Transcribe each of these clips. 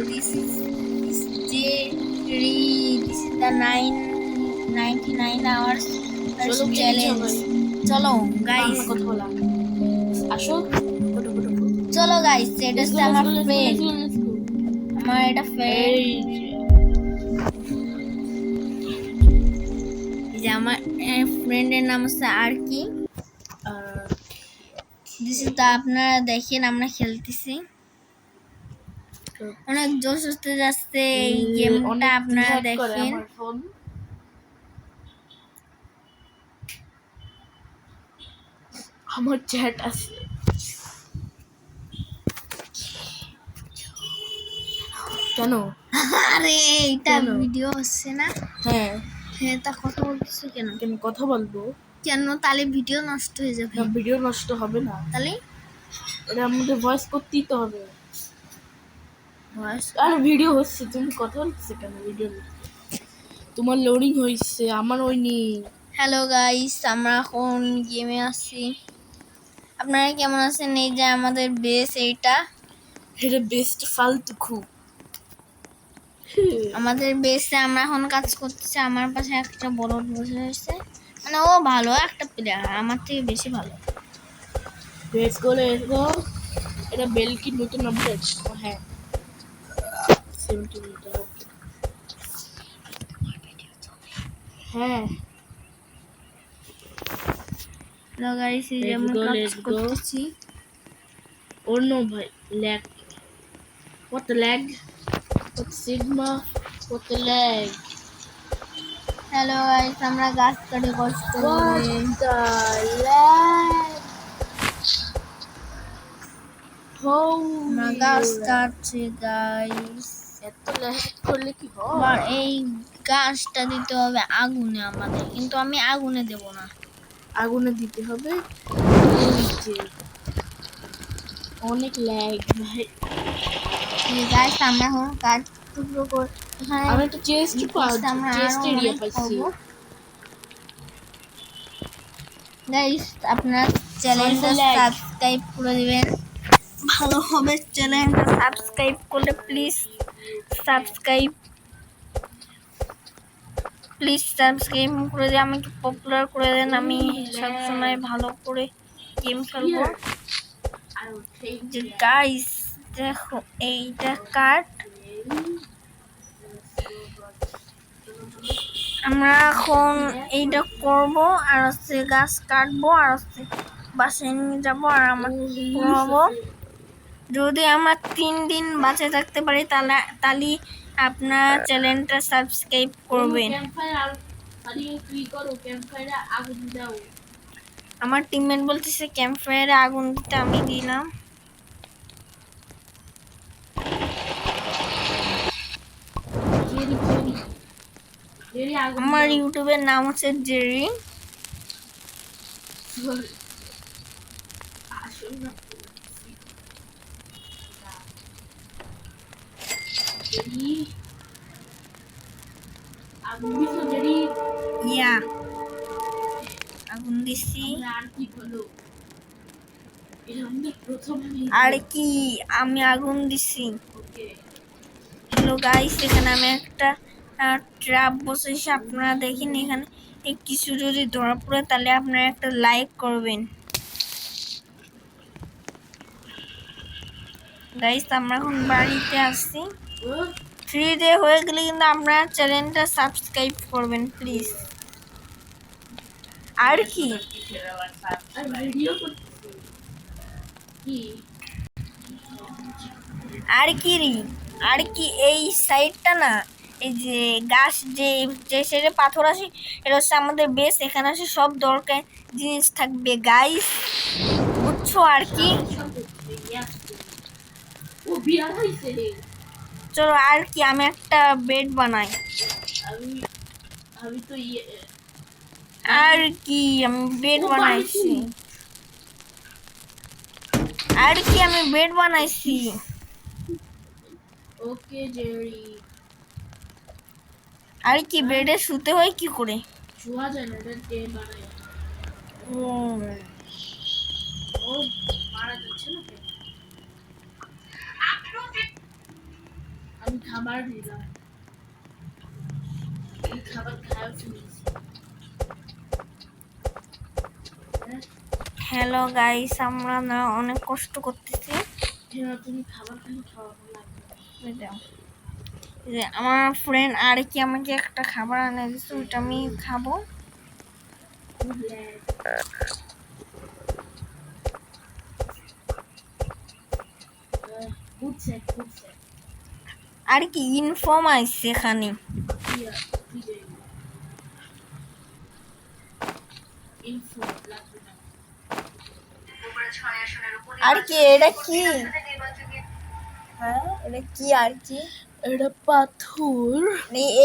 this Jerry. This is the 99 hours challenge. চলো guys, কথা বলা আসো চলো গাইস, এটা হচ্ছে আমার ফ্রেন্ড, আমার এটা ফ্রেন্ড, যে আমার ফ্রেন্ডের নাম হচ্ছে আর কি। দিস ইজ আপনারা দেখেন আমরা খেলতেছি, অনেক জোশ হতে যাচ্ছে এই গেমটা, আপনারা দেখেন। আমার চ্যাট আছে, কেন? আরে এটা ভিডিও হচ্ছে না? হ্যাঁ হ্যাঁ, তা কথা বলতেছো কেন? কেন কথা বলবো কেন? তাহলে ভিডিও নষ্ট হয়ে যাবে। ভিডিও নষ্ট হবে না, তাহলে এটা আমাদের ভয়েস করতেই তো হবে। ভয়েস আর ভিডিও হচ্ছে, তুমি কথা বলছো কেন? ভিডিও তোমার লোডিং হয়েছে, আমার হয়নি। হ্যালো গাইস, আমরা এখন গেমে আছি। আপনারা কেমন আছেন? এই যে আমাদের বেস, এইটা এটা বেস্ট ফালতু খুব আমাদের বেসে আমরা এখন কাজ করতেছি। আমার পাশে একটা বড় বসে রয়েছে, মানে ও ভালো একটা প্লেয়ার, আমার থেকে বেশি ভালো। বেস করে এসো। এটা বেল কি নতুন আপডেট? হ্যাঁ 70 মিটার। হ্যাঁ হ্যালো গাইস, এই যে আমরা কাজ করতেছি। Oh no ভাই, lag. What the lag? What sigma? What the lag? Hello guys, আমরা গাছ কাটে কষ্ট করে। What the lag? আমরা গাছ কাটছি গাইস। এত lag করলে কি হয়? আবার এই গাছটা দিতে হবে আগুনে আমাদের, কিন্তু আমি আগুনে দেব না, আগুনে দিতে হবে। অনেক ল্যাগ ভাই। গাইস আমরা এখন কাঠ টুকরো করে আমি তো চেস্ট এরিয়া পাইছি। গাইস আপনারা চ্যানেলটা সাবস্ক্রাইব করে দিবেন, ভালো হবে। চ্যানেলটা সাবস্ক্রাইব করলে প্লিজ সাবস্ক্রাইব করে দিয়ে আমাকে পপুলার করে দেন, আমি সবসময় ভালো করে গেম খেলবো। যে গাইস দেখো, এইটা কাঠ, আমরা এখন এইটা করব, আর হচ্ছে গাছ কাটবো, আর হচ্ছে বাসায় নিয়ে যাবো, আর আমার করবো। যদি আমার 3 দিন বাঁচে থাকতে পারি তাহলে আপনার চ্যানেলটা সাবস্ক্রাইব করবেন। আমার টিমমেট বলতেছে ক্যাম্প ফায়ারে আগুন দিতে, আমি দিলাম। আমার ইউটিউবের নাম হচ্ছে জেরি। ইয়া আগুন দিছি। আর কি আমি আগুন দিছি। হ্যালো গাইস, এখানে আমি একটা ট্র্যাপ বসেছি, আপনারা দেখেন। এখানে কিছু যদি ধরা পড়ে তাহলে আপনারা একটা লাইক করবেন। গাইস আমরা এখন বাড়িতে আসছি। 3 ডে হয়ে গেলে কিন্তু আপনারা চ্যানেলটা সাবস্ক্রাইব করবেন প্লিজ। আর কি আর কি এই সাইডটা না, এই যে গাছ, যে সাইডে পাথর আছে, এটা হচ্ছে আমাদের বেস। এখানে আছে সব দরকার জিনিস থাকবে গাইস, বুঝছো? আর কি চলো, আর কি আমি একটা বেড বানাই। আর কি আমি বেড বানাইছি। ওকে জেরি। আর কি বেডে শুতে হয় কি করে? শোয়া যায় না, এটা ডে বানায়। ও মারা যাচ্ছে না। আমি খাবার দিলাম, আমি খাবার খাওয়া ফেলেছি। হ্যাঁ, হ্যালো গাইস, আমরা না অনেক কষ্ট করতেছি। তুমি খাবার খালি খাওয়ানো লাগবে না। এই দাও। এই যে আমার ফ্রেন্ড আর কি আমাকে একটা খাবার এনে দিচ্ছে, ওইটা আমি খাবো। Good lad. Good set, good set. আর কি ইনফর্ম আইছে এখানে। Here, here. Info লাগবে না। আর কি এটা কি? হ্যাঁ এটা কি আর কি? এটা পাথর।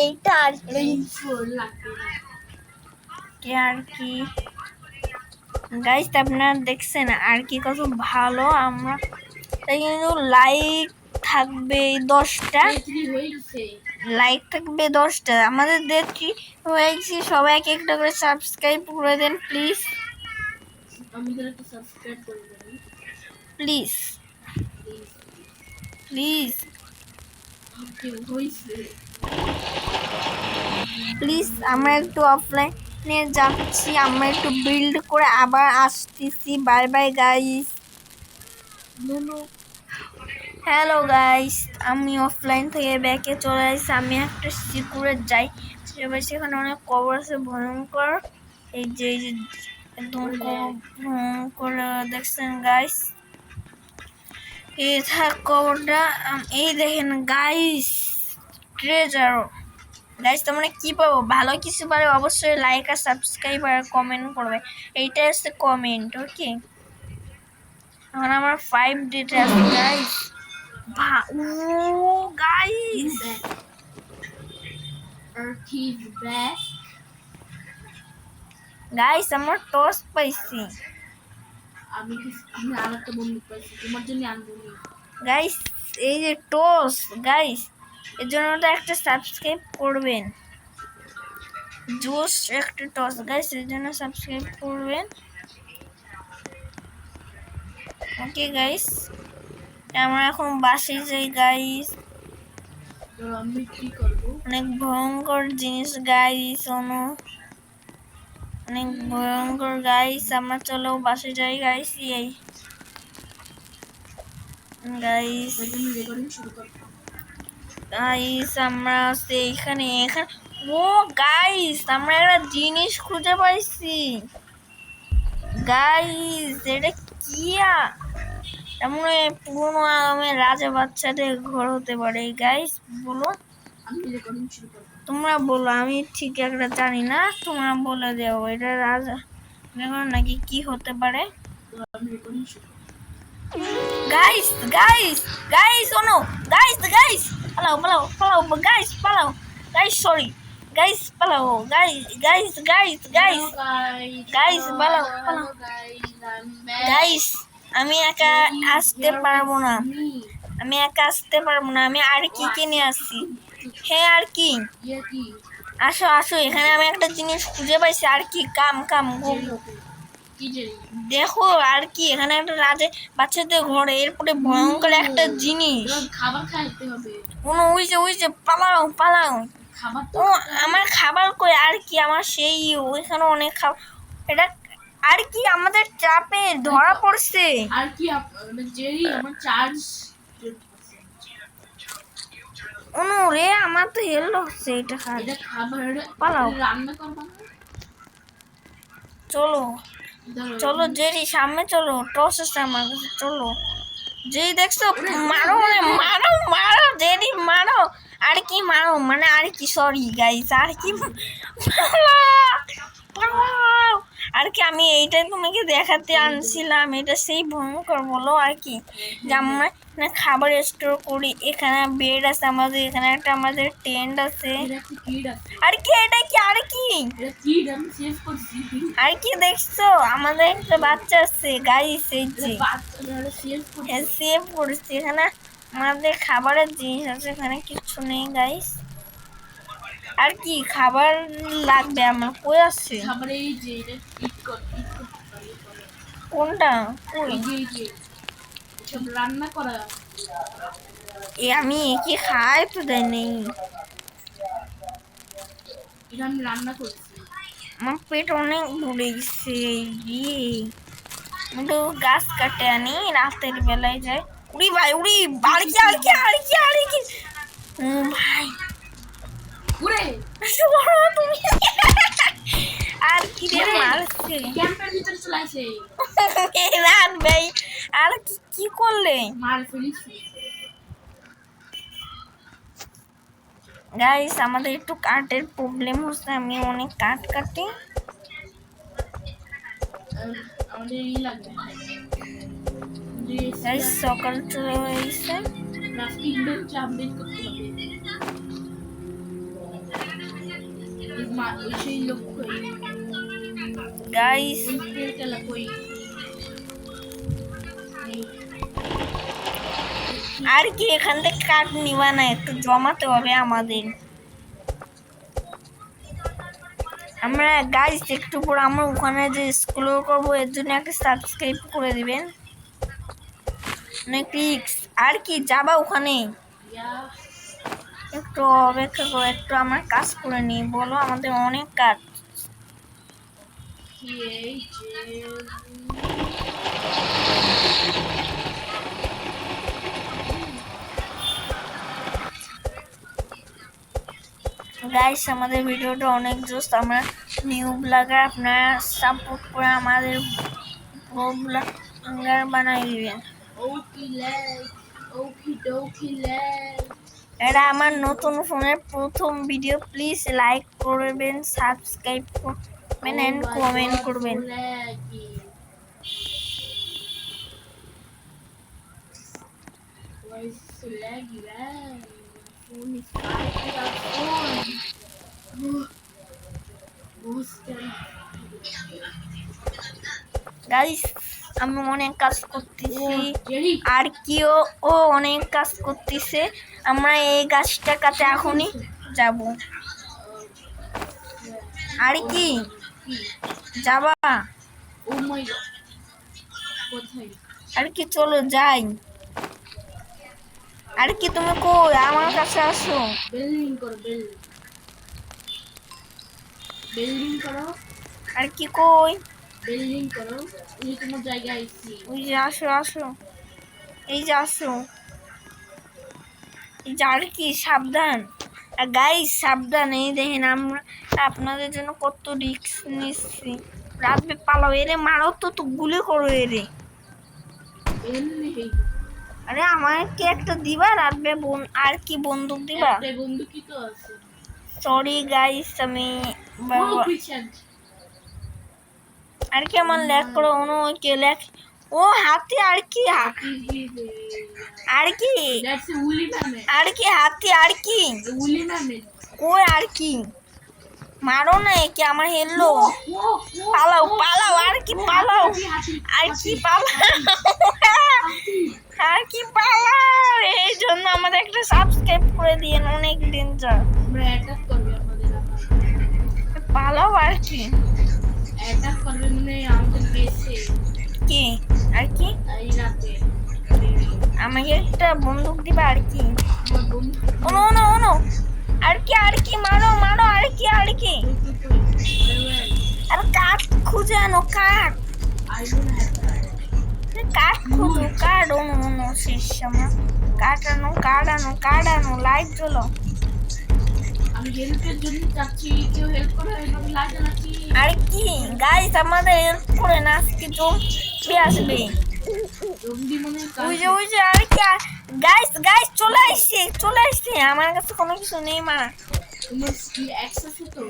এইটা আর এটা কি? info লাগবে না। কি আর কি গাইস, আপনারা দেখছেন আর কি কত ভালো। আমরা তাই কিন্তু লাইক থাকবে 10টা, দেখি হয়ে গেছে। লাইক থাকবে 10টা। আমাদের দেখি হয়েছে, সবাই এক একটা করে সাবস্ক্রাইব করে দেন প্লিজ আমাদের একটা সাবস্ক্রাইব করে দেবেন প্লিজ প্লিজ। প্লিজ ওকে হইছে। প্লিজ। আমরা একটু অফলাইনে যাচ্ছি, আমরা একটু বিল্ড করে আবার আসতেছি। Bye bye guys. নুনু হ্যালো গাইস, আমি অফলাইন থেকে ব্যাকে চলে আসছি। আমি একটা সিকিউরে যাই, এবার সেখানে অনেক কবর আছে ভয়ঙ্কর। এই যে একদম ভয়ঙ্কর দেখছেন গাইস, এই থাক কবরটা। এই দেখেন গাইস, ট্রেজার। গাইস তোমরা কি পাবো? ভালো কিছু পারে অবশ্যই লাইক আর সাবস্ক্রাইব আর কমেন্ট করবে। এইটা হচ্ছে কমেন্ট, ওকে। এখন আমার 5 ডেটে আছে গাইস। ও গাইস, He's back. গাইস আমার টস পাইছি। আমি আরেকটা বন্ধু পাইছি, তোমার জন্য আনবো নি। গাইস এই যে টস গাইস, এর জন্য তো একটা সাবস্ক্রাইব করবেন। জোস একটা টস গাইস, এর জন্য সাবস্ক্রাইব করবেন, ওকে গাইস। আমরা এখন বাসে যাই গাইস। তো আমি কি করবো? অনেক ভয়ঙ্কর জিনিস গাইস, অনেক ভয়ঙ্কর গাইস। আমরা চলো বাসে যাই গাইস। এই গাইস রেকর্ডিং শুরু করবো। গাইস আমরা এখানে এখানে ও গাইস, আমরা একটা জিনিস খুঁজে পাইছি গাইস। এটা কি? এমন পুরোনো আলমের রাজা বাচ্চাদের ঘর হতে পারে গাইস। বলো, আমি রেকর্ডিং শুরু করবো। তোমরা বলো, আমি ঠিক একটা জানি না, তোমরা বলে দেও এটা রাজা নাকি কি হতে পারে। তো আমি রেকর্ডিং শুরু করবো। গাইস গাইস গাইস, শোনো গাইস গাইস, পালাও পালাও পালাও গাইস, পালাও গাইস, সরি গাইস, পালাও guys guys guys guys guys, পালাও পালাও গাইস। আমি একা আসতে পারবো না, আমি একা আসতে পারবো না। আমি আর কি কিনে আসছি। হ্যাঁ আর কি, আসো আসো, এখানে আমি একটা জিনিস খুঁজে পাইছি। আর কি কাম কাম গো গো। দেখো আর কি, এখানে একটা রাজা বাচ্চাদের ঘরে, এরপরে ভয়ঙ্কর একটা জিনিস। খাবার খাইতে হবে। ওই যে পালাও পালাও। খাবার ও আমার খাবার কই? আর কি আমার সেই ওইখানে অনেক খাবার। এটা আর কি আমাদের চাপে ধরা পড়ছে। আর কি জেরি আমার চার্জ রে, আমার তো হেল্প হচ্ছে এটা খাই। এটা খাবার পালাও। রান্না করবা না? চলো চলো জেরি, সামনে চলো, টস আছে আমার কাছে, চলো। যেই দেখছো মারো, মারো মারো জেরি মারো। আর কি মারো মানে আর কি, সরি গাইস, আর কি পালাও। আর কি আমি এইটাই তোমাকে দেখাতে আনছিলাম। এটা সেই ভয়ঙ্কর বলো আর কি, যে আমরা খাবার স্টোর করি। এখানে বেড আছে আমাদের, এখানে একটা আমাদের টেন্ট আছে। আর কি এটা কি? আর কি আর কি দেখছো? আমাদের একটা বাচ্চা আছে গাইস, এই যে সেভ করেছি। এখানে আমাদের খাবারের জিনিস আছে, এখানে কিছু নেই গাইস। আর কি খাবার লাগবে আমার? কই আছে খাবার? এই যে এটা কোনটা? কই? এই যে সব রান্না করা। আমি কি খাই তো দেয় নেই। এটা আমি রান্না করেছি। আমার পেট অনেক ভরে গেছে রে। একটু গাছ কাটে আনি, রাতের বেলায় যায়। উড়ি ভাই উড়ি, আড়কি আড়কি আড়কি আড়কি। ও ভাই উড়ে তুমি আর কি রে মারছে ক্যাম্পের ভিতরে চলে আসে। রাত ভাই। আর কি কি করলে মার ফেলিছি। গাইস? আমাদের একটু কাঠের প্রবলেম হচ্ছে, আমি অনেক কাঠ কাটি। আমাদের ই লাগবে। গাইস সকাল চলে গেছে। রাস্তা ইনডোর আপডেট করতে হবে। সেই লক্ষ্যই গাইস তেলা কই আর কি এখান থেকে কাঠ নিবা না, একটু জমাতে হবে আমাদের। আমরা গাইস একটু পর আমরা ওখানে যে স্কুল করবো, এর জন্য একটা সাবস্ক্রাইব করে দিবেন। অনেক রিক্স। আর কি যাবা ওখানে? একটু অপেক্ষা করো, একটু আমার কাজ করে নিই। বলো, আমাদের অনেক কাজ। গাইস আমাদের ভিডিওটা অনেক জোস। আমরা নিউ ব্লগার, আপনারা সাপোর্ট করে আমাদের প্রো ব্লগার বানাই দিবেন। এটা আমার নতুন ফোনের প্রথম ভিডিও। প্লিজ লাইক করবেন, সাবস্ক্রাইব করবেন এন্ড কমেন্ট করবেন। Why is it so laggy, man? My phone is fighting our phone. Guys আমি অনেক কাজ করতেছি, আর কিও ও অনেক কাজ করতেছে। আমরা এই গাছটা কাছে এখনই যাব। আর কি যাবা? ও মাই গড, কোথায়? আর কি চলো যাই। আর কি তুমি কই? আমার কাছে আসো। বিল্ডিং করো, বিল্ডিং করো। আর কি কই? বিল্ডিং করো। এই তোমার জায়গা আইছি। ওই যে আসো আসো, এই যে আসো। এই যে আর কি সাবধান। গাইস সাবধান। এই দেখেন আমরা আপনাদের জন্য কত রিস্ক নিচ্ছি। রাতবে পালাও, এরে মারো তো, তো গুলি করো এরে। আরে আমাকে একটা দিবা রাতবে আর কি বন্দুক দিবা? বন্দুকই তো আছে। সরি গাইস আমি আর কি আমার লেখ করো অন্য কে লেখ। ও হাতি আর কি আর কি আর কি হাতি আর কি কই আর কি মারো না কি আমার হেললো। পালাও পালাও আর কি পালাও আর কি পালাও আর কি পালাও। এই জন্য আমাদের একটা সাবস্ক্রাইব করে দিয়েন, অনেক ডেঞ্জার। আমরা অ্যাটাক করবে আমাদের, পালাও আর কি অ্যাটাক করবে মানে আমাদের বেসে। কি আর কি এই রাতে আমাকে একটা বন্দুক দিবা আর কি? আমার বন্ধু ওনো ওনো ওনো আর কি মারো মারো আর কি আর কাঠ খুঁজে আনো, কাঠ কাঠ খুঁজো, কাঠ ওনো ওনো শেষ সময়। কাঠ আনো লাইট জ্বলো। আমি হেল্পের জন্য চাচ্ছি, কেউ হেল্প করে। আমি লাইট জ্বালাচ্ছি। আর কি গাইস আমাদের হেল্প করে না, আজকে জম্বি আসবে। ওই যে আর কি গাইস চলে আসছে আমার কাছে কোনো কিছু নেই মা। তোমার কি অ্যাক্সেস তো?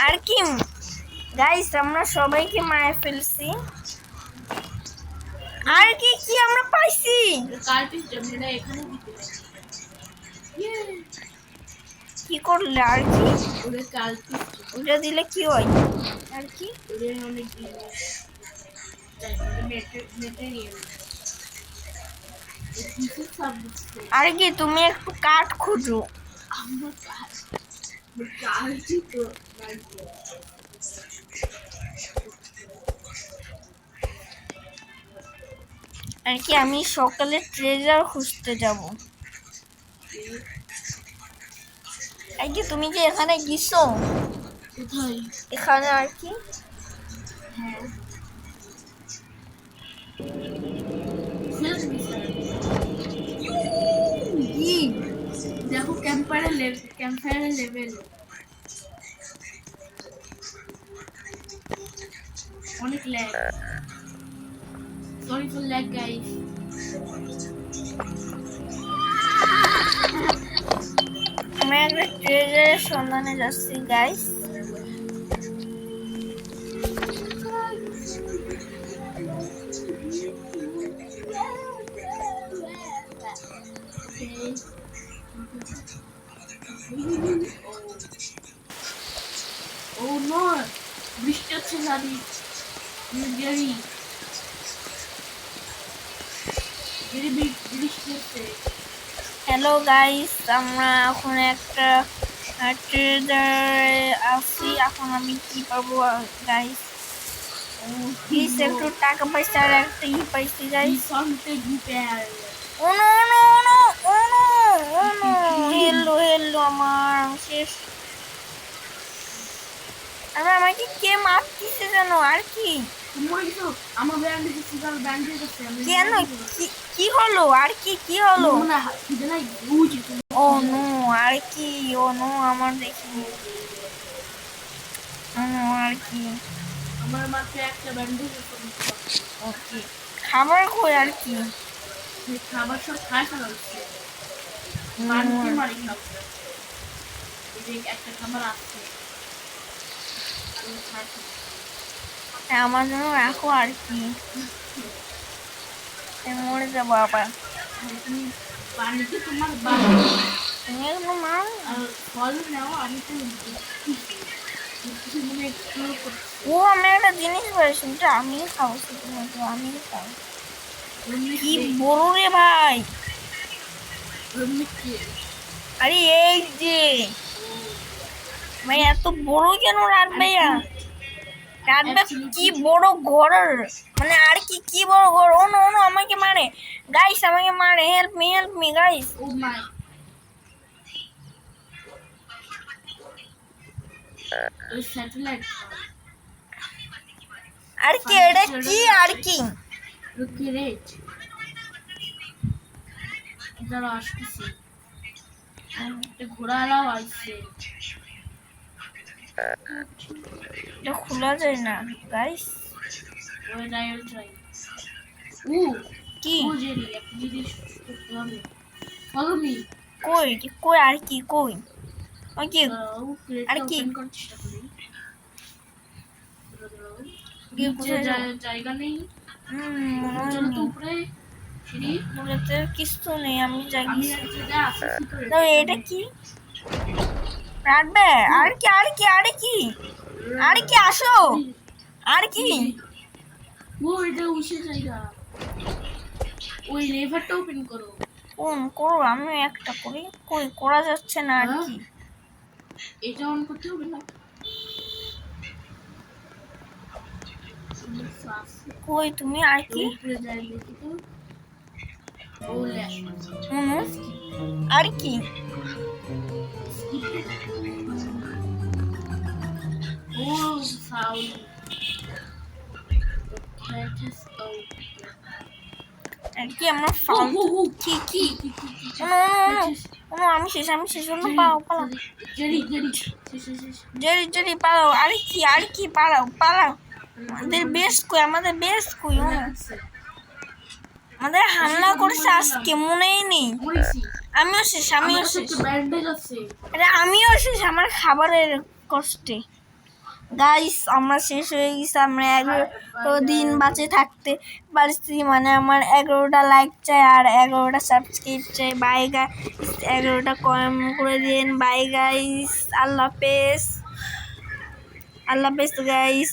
আর কি গাইস আমরা সবাইকে মারে ফেলছি। আর কি কি আমরা পাইছি? কি করলে আর কি? ওটা দিলে কি হয় আর কি? আর কি তুমি একটু কাঠ খুঁজো। আর কি আমি সকালে ট্রেজার খুঁজতে যাব। আর কি তুমি যে এখানে গেছো, কোথায়? এখানে আর কি হ্যাঁ, খুঁজে দিবি স্যার। কি দেখো ক্যাম্পফায়ারের লেভেল অনেক lag. Sorry for lag guys. আমি একটা ট্রেজারের সন্ধানে যাচ্ছি গাইস। ও নো, বৃষ্টি হচ্ছে জানি। গেরি গেরি বৃষ্টি হচ্ছে। হ্যালো গাইস, আমরা এখন একটা ট্রেজারে আছি। এখন আমি কি পাবো গাইস? প্লিজ একটু টাকা পয়সা আর একটা পাইছি গাইস। Something bad. ও নো নো নো ও নো ও নো, হেল্লো হেল্লো, আমার শেষ। আমাকে কে মারতেছে জানো আর কি? তোমার কিছু আমার ব্যান্ডেজ সিগার ব্যান্ডেজ আছে। কেন কি হলো আর কি কি হলো? না কি নাই বুঝি। ও নো আর কি? ও নো আমার দেখিনি। ও নো আর কি? আমার মাত্র একটা ব্যান্ডেজ আছে। ওকে, খাবার কই আর কি? খাবার সব খায় ফেলা হচ্ছে। মানুষকে মারি খাবো। এই যে একটা খাবার আছে। আমার জন্য রাখো আর কি, মরে যাবো আবার। তুমি পানিতে তোমার বাড়ি তুমি এগুলো মার। আর ফল নাও। আমি তো মনে এক্সপ্লোর করছি। ও আমি একটা জিনিস বলেছি, এটা আমি খাবো, শুধুমাত্র আমি খাবো। কি বড় রে ভাই! আরে এই যে ভাই, এত বড় কেন রাত ভাইয়া? রাত ভাই কি বড় ঘর, মানে আর কি কি বড় ঘর! ও নো আমাকে মারে গাইস, আমাকে মারে। Help me guys. Oh my, ওই স্যাটেলাইট আর কি এটা কি আর কি? রুকিরেট যারা আসতেছে একটা ঘোড়ারাও আসছে। এটা খোলা যায় না গাইস। ওই রাইল ট্রাই ও কি ও জেরি একটা জিনিস করতে হবে। Follow me. কই কই আর কি কই? ওকে ও আর কি? ওপেন করার চেষ্টা করি। কি কোথায় যাবো? জায়গা নেই। মনে হয় চলো তো নেই। উপরে সিঁড়ি। বলেতে কিছু নেই, আমি আমি জাগিছি। এক জায়গায় আছি সিক্রেট। তো এটা কি রাখবে? আর কি আর কি আর কি আর কি? আসো আর কি? ও এটা উসে জায়গা। ওই লেভারটা ওপেন করো। কোন করো? আমি একটা করি, কই করা যাচ্ছে না আর কি? এটা অন করতে হবে না। কই তুমি আর কি? উপরে যাই দেখি তো। ও আর কি? ও সাউন্ড আর কি আমার ফাউল? কি কি? আমি শেষ পাও পালাও জেরি জেরি পালাও। আর কি পালাও আমাদের বেশ কই? আমাদের হামলা করেছে আজকে, মনেই নেই। আমিও শেষ আমিও শেষ আমার খাবারের কষ্টে। গাইস আমরা শেষ হয়ে গেছি। আমরা 11 দিন বাঁচে থাকতে পারছি, মানে আমার 11টা লাইক চাই আর 11টা সাবস্ক্রাইব চাই। বাই গাইস, 11টা কমেন্ট করে দিন। বাই গাইস, আল্লাহ হাফেজ গাইস।